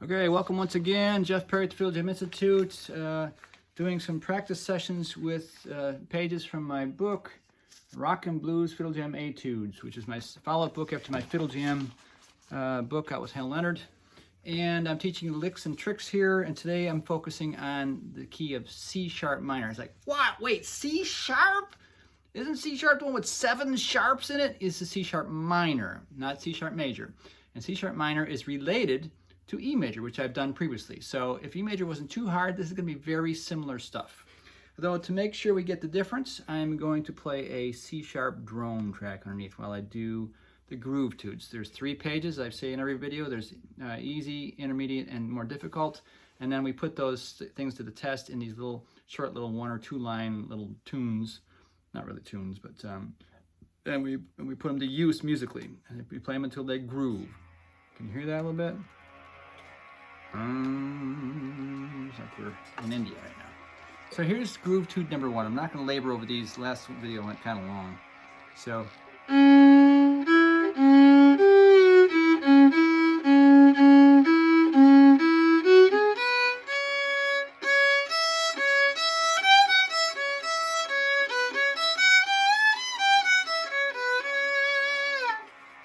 Okay, welcome once again. Jeff Perry at the Fiddle Jam Institute, doing some practice sessions with pages from my book, Rock and Blues Fiddle Jam Etudes, which is my follow-up book after my Fiddle Jam book out with Hal Leonard. And I'm teaching licks and tricks here, and today I'm focusing on the key of C sharp minor. It's like, what? Wait, C sharp? Isn't C sharp the one with 7 sharps in it? It's the C sharp minor, not C sharp major. And C sharp minor is related to E major, which I've done previously. So if E major wasn't too hard, this is going to be very similar stuff. Though to make sure we get the difference, I'm going to play a C sharp drone track underneath while I do the groove tudes. There's 3 pages, I say in every video. There's easy, intermediate, and more difficult. And then we put those things to the test in these little short little 1 or 2 line little tunes. Not really tunes, but and we put them to use musically. And we play them until they groove. Can you hear that a little bit? It's like we're in India right now. So here's groove tude number 1. I'm not going to labor over these. Last video went kind of long. So.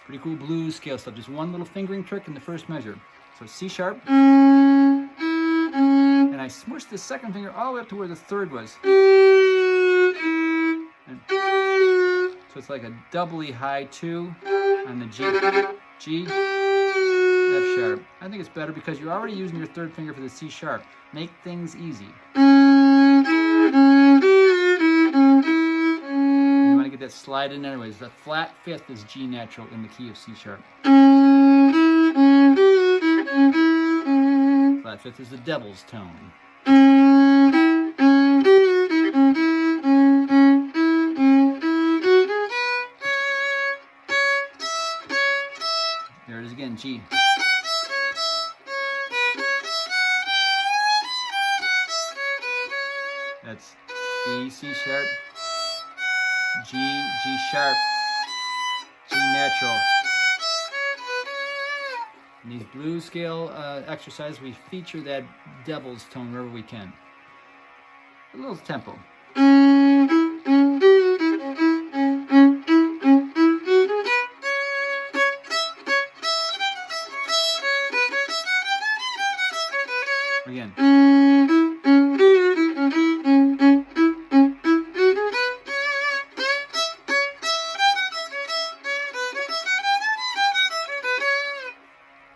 Pretty cool blues scale stuff. Just one little fingering trick in the first measure. So C sharp. And I smushed the second finger all the way up to where the 3rd was. And so it's like a doubly high 2 on the G. G, F sharp. I think it's better because you're already using your 3rd finger for the C sharp. Make things easy. You want to get that slide in anyways. The flat 5th is G natural in the key of C sharp. Flat 5th is the devil's tone. There it is again, G. That's E, C sharp, G, G sharp, G natural. In these blues scale exercises, we feature that devil's tone wherever we can. A little tempo. Again.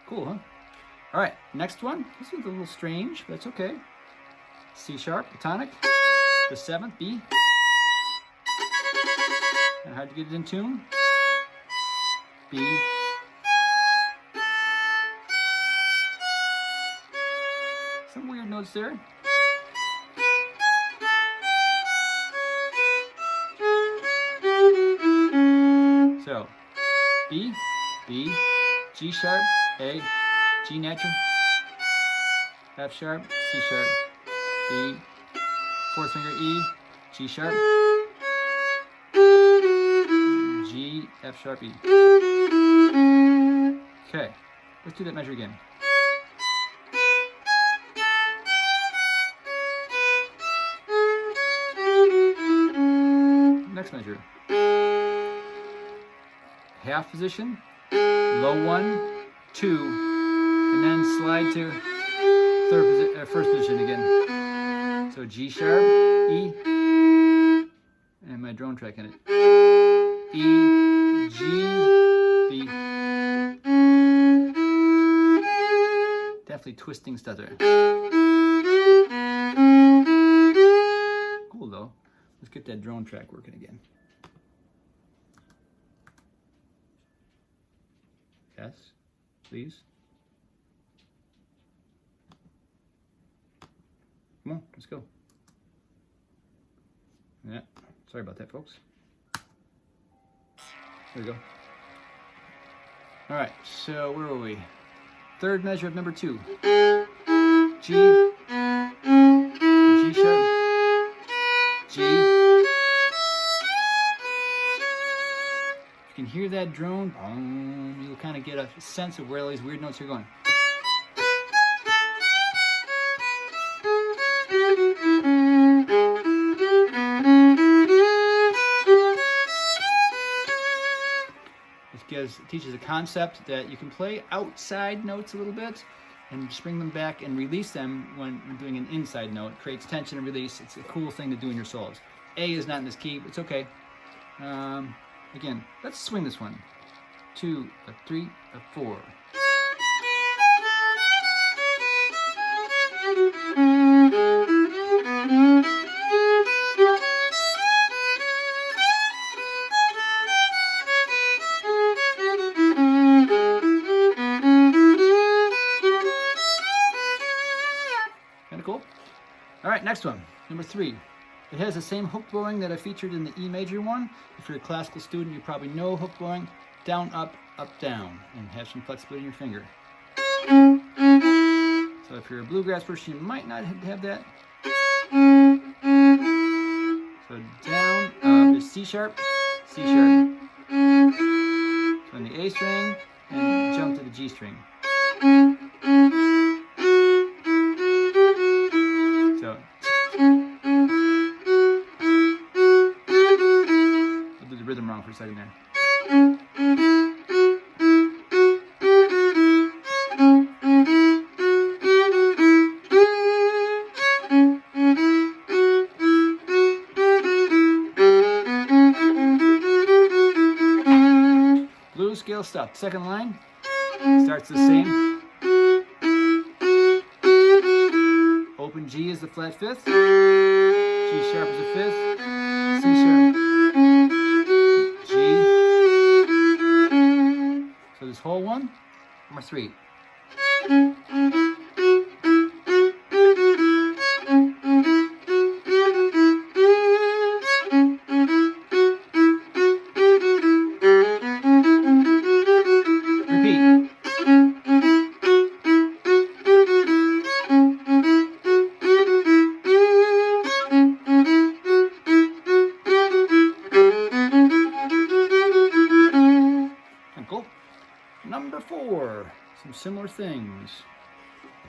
Cool, huh? All right, next one. This is a little strange, but that's okay. C sharp, the tonic, the 7th, B. And hard to get it in tune. B. Some weird notes there. So, B, B, G sharp, A, G natural, F sharp, C sharp, B, 4th finger E, G sharp, G, F sharp, E. Okay, let's do that measure again. Next measure. Half position, low 1, 2, and then slide to first position again. So G sharp, E, and my drone track in it. E, G, B. Definitely twisting stutter. Cool though. Let's get that drone track working again. Yes, please. Come on, let's go. Yeah, sorry about that, folks. There we go. All right, so where were we? 3rd measure of number 2. G, G sharp, G. You can hear that drone, you'll kind of get a sense of where all these weird notes are going. because it teaches a concept that you can play outside notes a little bit and just bring them back and release them when doing an inside note. It creates tension and release. It's a cool thing to do in your solos. A is not in this key. It's okay. Again, let's swing this one. 2, a 3, a 4. Kind of cool. All right, next one, number 3. It has the same hook blowing that I featured in the E major one. If you're a classical student, you probably know hook blowing. Down, up, down, and have some flexibility in your finger. So if you're a bluegrass person, you might not have that. So down, up is C sharp, C sharp. So on the A string, and jump to the G string. So I'll do the rhythm wrong for a second there. Blues scale stuff. Second line starts the same. Open G is the flat fifth. G sharp is the fifth. C sharp. G. So this whole one, number 3. Cool. Number 4, some similar things.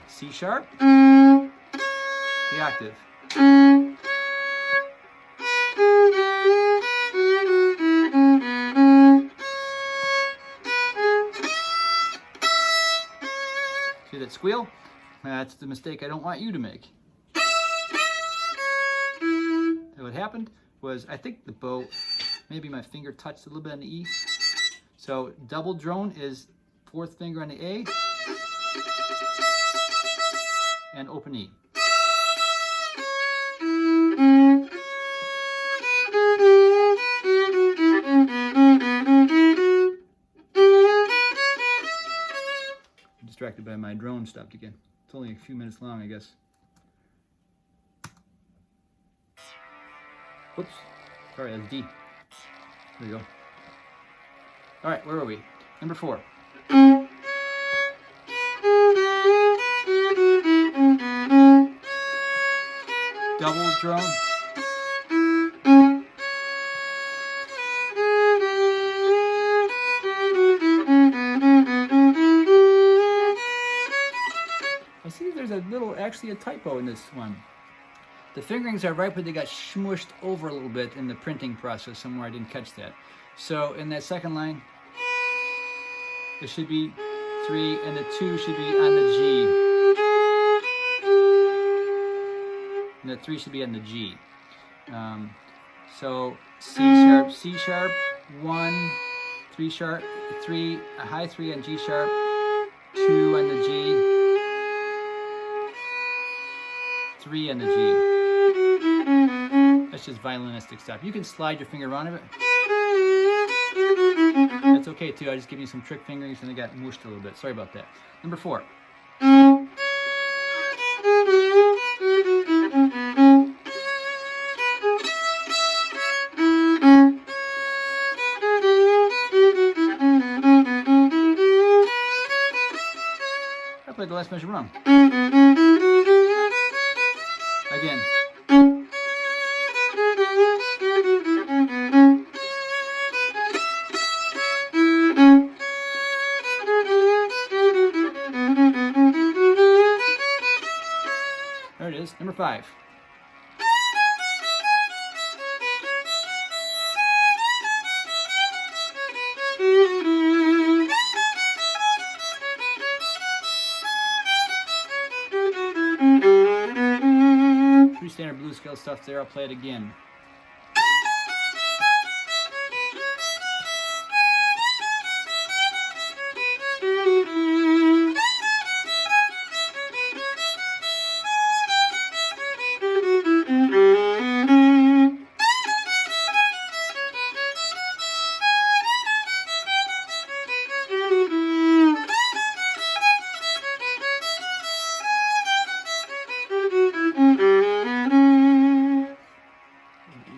C sharp, the octave. See that squeal? That's the mistake I don't want you to make. So what happened was, I think the bow, maybe my finger touched a little bit on the E. So double drone is 4th finger on the A and open E. I'm distracted by my drone stopped again. It's only a few minutes long, I guess. Whoops. Sorry, that's D. There you go. All right, where are we? Number 4. Double drone. I see there's actually a typo in this one. The fingerings are right, but they got smushed over a little bit in the printing process somewhere. I didn't catch that. So in that second line, it should be 3, and the 2 should be on the G. And the 3 should be on the G. So C sharp, 1, 3 sharp, 3, a high 3 on G sharp, 2 on the G, 3 on the G. That's just violinistic stuff. You can slide your finger around it. That's okay too. I just give you some trick fingerings and they got mushed a little bit. Sorry about that. Number 4. I played the last measure wrong. Again. There it is, number 5. standard blues scale stuff there. I'll play it again.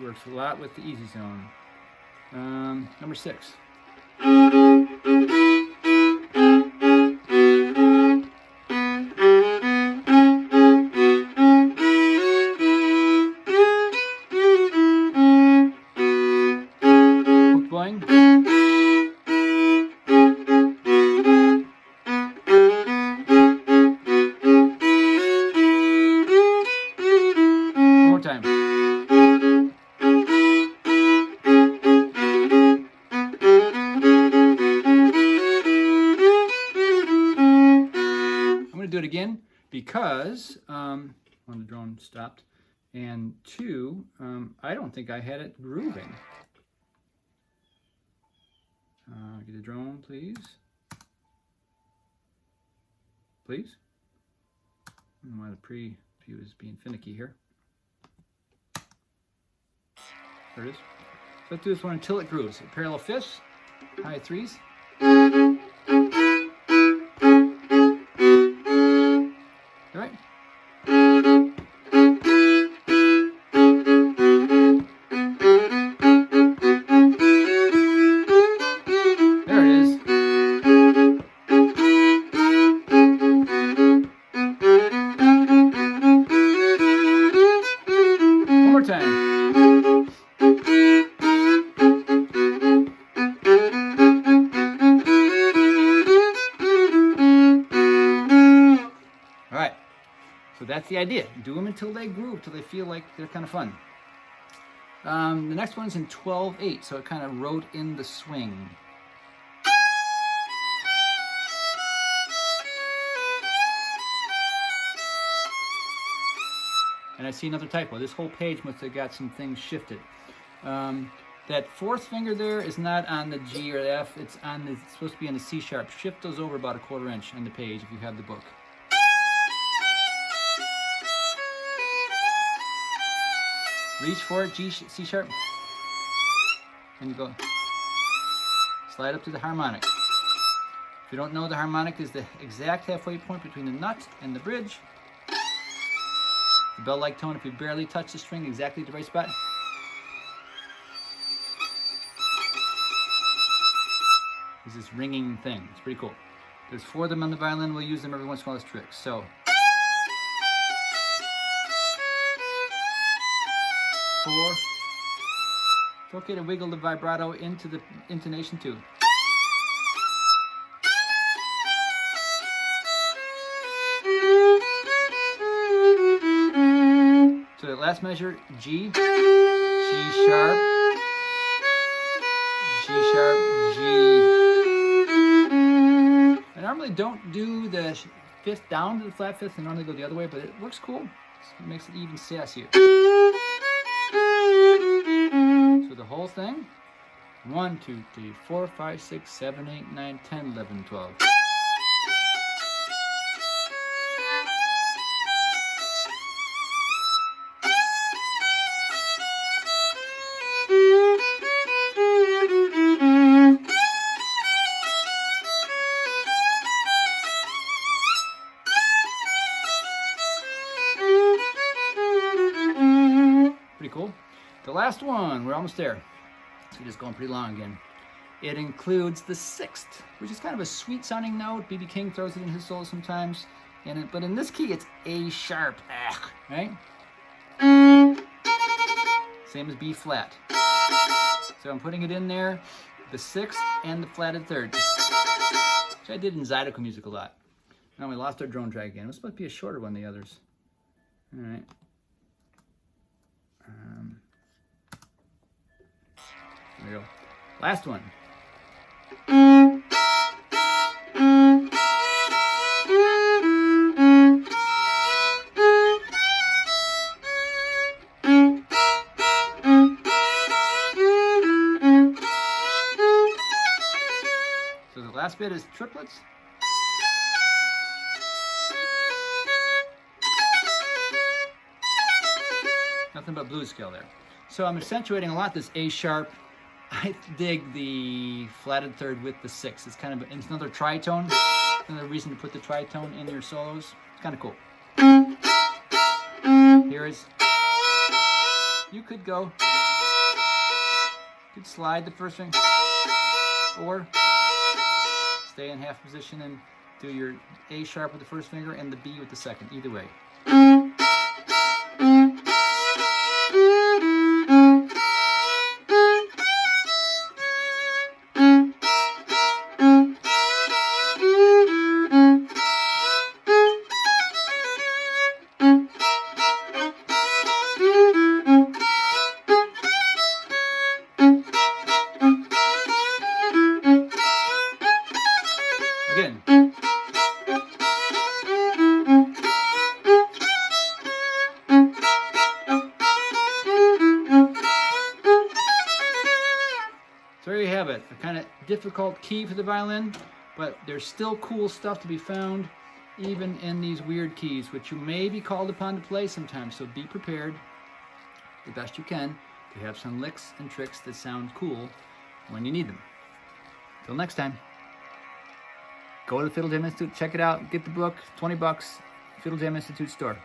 Works a lot with the easy zone. Number 6. Hook blowing. One more time. Do it again because one, the drone stopped, and 2, I don't think I had it grooving. Get the drone, please. Please. I don't know why the preview is being finicky here. There it is. So let's do this one until it grooves. Parallel 5ths, high 3s. All right. There it is. One more time. All right. So that's the idea. Do them until they groove, till they feel like they're kind of fun. The next one's in 12/8, so it kind of wrote in the swing. And I see another typo. This whole page must have got some things shifted. That 4th finger there is not on the G or the F. It's supposed to be on the C sharp. Shift those over about 1/4 inch on the page if you have the book. Reach for it, C sharp, and you go slide up to the harmonic. If you don't know, the harmonic is the exact halfway point between the nut and the bridge. The bell-like tone, if you barely touch the string exactly at the right spot. Is this ringing thing. It's pretty cool. There's 4 of them on the violin. We'll use them every once in a while as tricks. So 4. It's okay to wiggle the vibrato into the intonation too. So the last measure, G, G sharp, G sharp, G. I normally don't do the 5th down to the flat 5th. I normally go the other way, but it works cool. It makes it even sassier. So the whole thing, 1, 2, 3, 4, 5, 6, 7, 8, 9, 10, 11, 12. Pretty cool. The last one, we're almost there. So we're just going pretty long again. It includes the 6th, which is kind of a sweet sounding note. B.B. King throws it in his solo sometimes. But in this key, it's A sharp, right? Same as B flat. So I'm putting it in there, the 6th and the flatted 3rd. Which I did in Zydeco music a lot. Now we lost our drone track again. This must be a shorter one than the others. All right. There we go. Last one. last bit is triplets. Nothing but blues scale there. So I'm accentuating a lot this A sharp. I dig the flatted third with the 6. It's kind of it's another tritone. Another reason to put the tritone in your solos. It's kind of cool. Here is, you could go, you could slide the first string, or stay in half position and do your A sharp with the first finger and the B with the second, either way. Again. So there you have it, a kind of difficult key for the violin, but there's still cool stuff to be found even in these weird keys, which you may be called upon to play sometimes, so be prepared the best you can to have some licks and tricks that sound cool when you need them. Till next time. Go to the Fiddle Jam Institute, check it out, get the book, $20, Fiddle Jam Institute store.